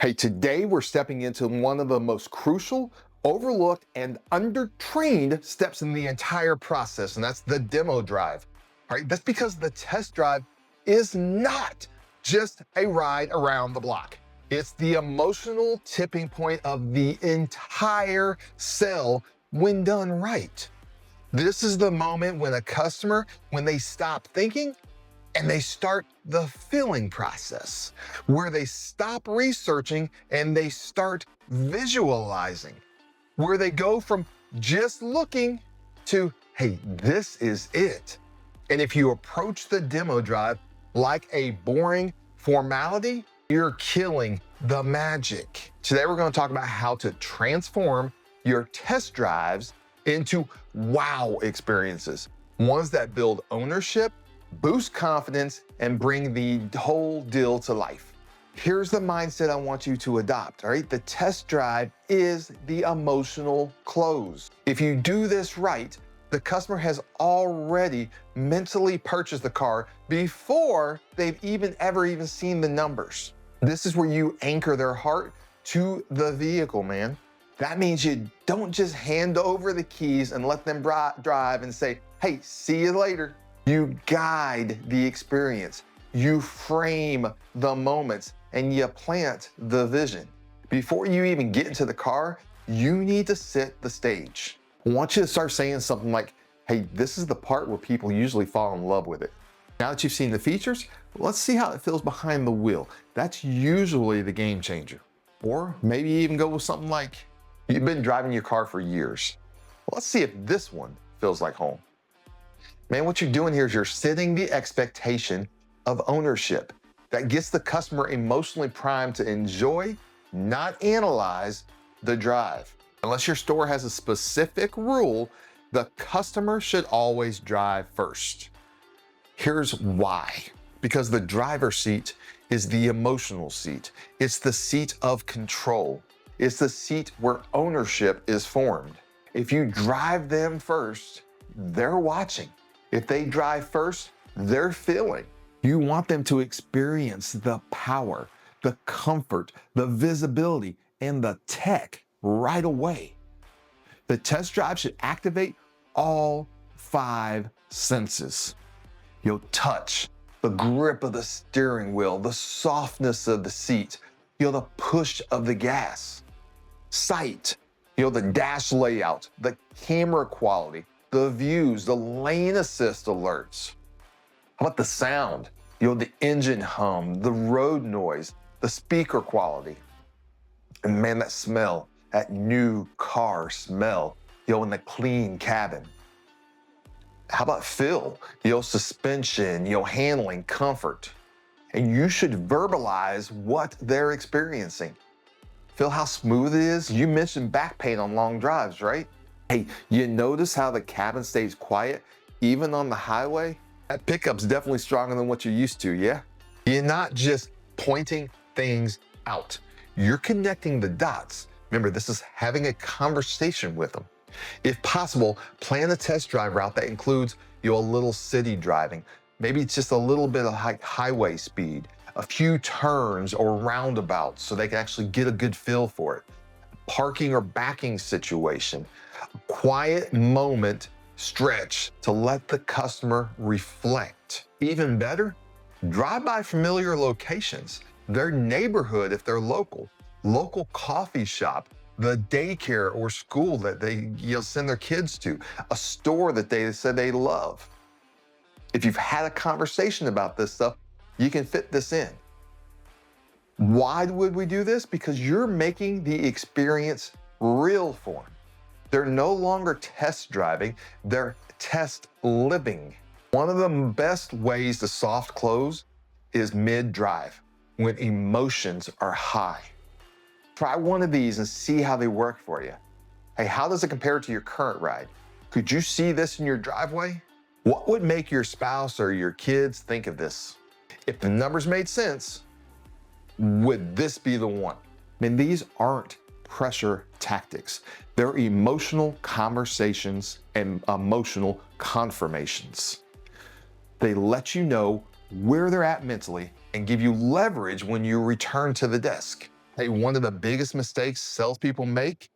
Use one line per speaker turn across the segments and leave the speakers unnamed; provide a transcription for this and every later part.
Hey, today we're stepping into one of the most crucial, overlooked, and undertrained steps in the entire process, and that's the demo drive. All right, that's because the test drive is not just a ride around the block. It's the emotional tipping point of the entire sale when done right. This is the moment when a customer, when they stop thinking and they start the feeling process, where they stop researching and they start visualizing, where they go from just looking to, hey, this is it. And if you approach the demo drive like a boring formality, you're killing the magic. Today, we're going to talk about how to transform your test drives into wow experiences, ones that build ownership, boost confidence, and bring the whole deal to life. Here's the mindset I want you to adopt, all right? The test drive is the emotional close. If you do this right, the customer has already mentally purchased the car before they've even seen the numbers. This is where you anchor their heart to the vehicle, man. That means you don't just hand over the keys and let them drive and say, hey, see you later. You guide the experience, you frame the moments, and you plant the vision. Before you even get into the car, you need to set the stage. I want you to start saying something like, hey, this is the part where people usually fall in love with it. Now that you've seen the features, let's see how it feels behind the wheel. That's usually the game changer. Or maybe even go with something like, you've been driving your car for years. Let's see if this one feels like home. Man, what you're doing here is you're setting the expectation of ownership that gets the customer emotionally primed to enjoy, not analyze, the drive. Unless your store has a specific rule, the customer should always drive first. Here's why. Because the driver's seat is the emotional seat. It's the seat of control. It's the seat where ownership is formed. If you drive them first, they're watching. If they drive first, they're feeling. You want them to experience the power, the comfort, the visibility, and the tech right away. The test drive should activate all 5 senses. You'll touch, the grip of the steering wheel, the softness of the seat, the push of the gas. Sight, the dash layout, the camera quality, the views, the lane assist alerts. How about the sound? The engine hum, the road noise, the speaker quality. And man, that smell, that new car smell, in the clean cabin. How about feel? Suspension, handling, comfort. And you should verbalize what they're experiencing. Feel how smooth it is? You mentioned back pain on long drives, right? Hey, you notice how the cabin stays quiet even on the highway? That pickup's definitely stronger than what you're used to, yeah? You're not just pointing things out. You're connecting the dots. Remember, this is having a conversation with them. If possible, plan a test drive route that includes a little city driving. Maybe it's just a little bit of highway speed, a few turns or roundabouts so they can actually get a good feel for it. Parking or backing situation, a quiet moment stretch to let the customer reflect. Even better, drive by familiar locations, their neighborhood if they're local coffee shop, the daycare or school that they send their kids to, a store that they said they love. If you've had a conversation about this stuff, you can fit this in. Why would we do this? Because you're making the experience real for them. They're no longer test driving, they're test living. One of the best ways to soft close is mid-drive, when emotions are high. Try one of these and see how they work for you. Hey, how does it compare to your current ride? Could you see this in your driveway? What would make your spouse or your kids think of this? If the numbers made sense, would this be the one? These aren't pressure tactics. They're emotional conversations and emotional confirmations. They let you know where they're at mentally and give you leverage when you return to the desk. Hey, one of the biggest mistakes salespeople make,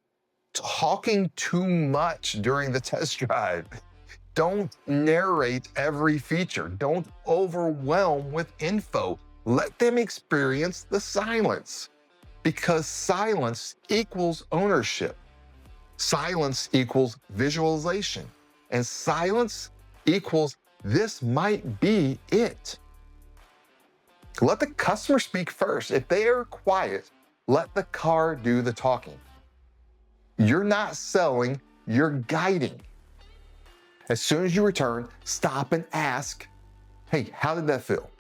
talking too much during the test drive. Don't narrate every feature. Don't overwhelm with info. Let them experience the silence, because silence equals ownership. Silence equals visualization, and silence equals this might be it. Let the customer speak first. If they are quiet, let the car do the talking. You're not selling, you're guiding. As soon as you return, stop and ask, hey, how did that feel?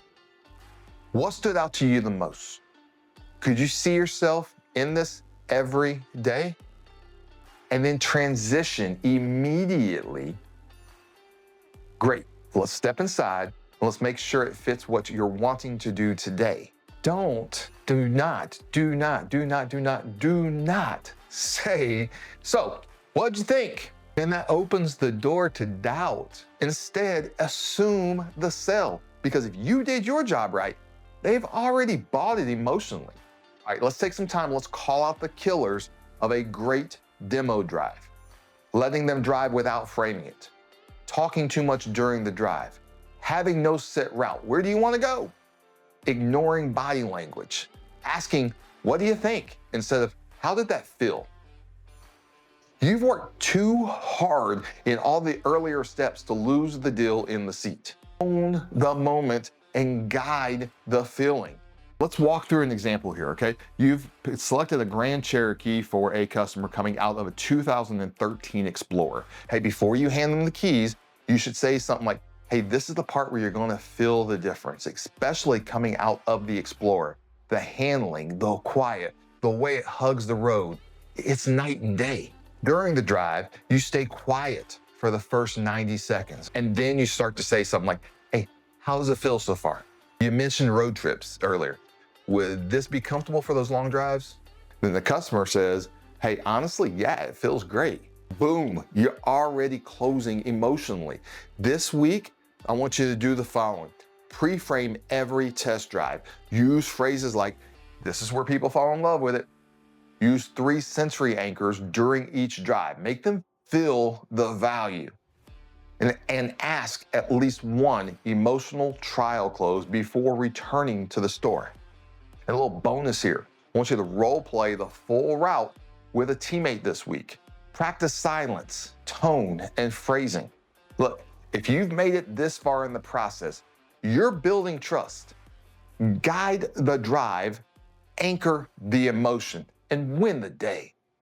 What stood out to you the most? Could you see yourself in this every day? And then transition immediately. Great, let's step inside and let's make sure it fits what you're wanting to do today. Do not say, so what'd you think? And that opens the door to doubt. Instead, assume the sell, because if you did your job right, they've already bought it emotionally. All right, let's take some time. Let's call out the killers of a great demo drive. Letting them drive without framing it. Talking too much during the drive. Having no set route. Where do you want to go? Ignoring body language. Asking, what do you think? Instead of, how did that feel? You've worked too hard in all the earlier steps to lose the deal in the seat. Own the moment and guide the feeling. Let's walk through an example here, okay? You've selected a Grand Cherokee for a customer coming out of a 2013 Explorer. Hey, before you hand them the keys, you should say something like, hey, this is the part where you're gonna feel the difference, especially coming out of the Explorer. The handling, the quiet, the way it hugs the road, it's night and day. During the drive, you stay quiet for the first 90 seconds, and then you start to say something like, hey, how does it feel so far? You mentioned road trips earlier. Would this be comfortable for those long drives? Then the customer says, hey, honestly, yeah, it feels great. Boom, you're already closing emotionally. This week, I want you to do the following. Pre-frame every test drive. Use phrases like, this is where people fall in love with it. Use 3 sensory anchors during each drive. Make them feel the value. And ask at least one emotional trial close before returning to the store. And a little bonus here, I want you to role play the full route with a teammate this week. Practice silence, tone, and phrasing. Look, if you've made it this far in the process, you're building trust. Guide the drive, anchor the emotion, and win the day.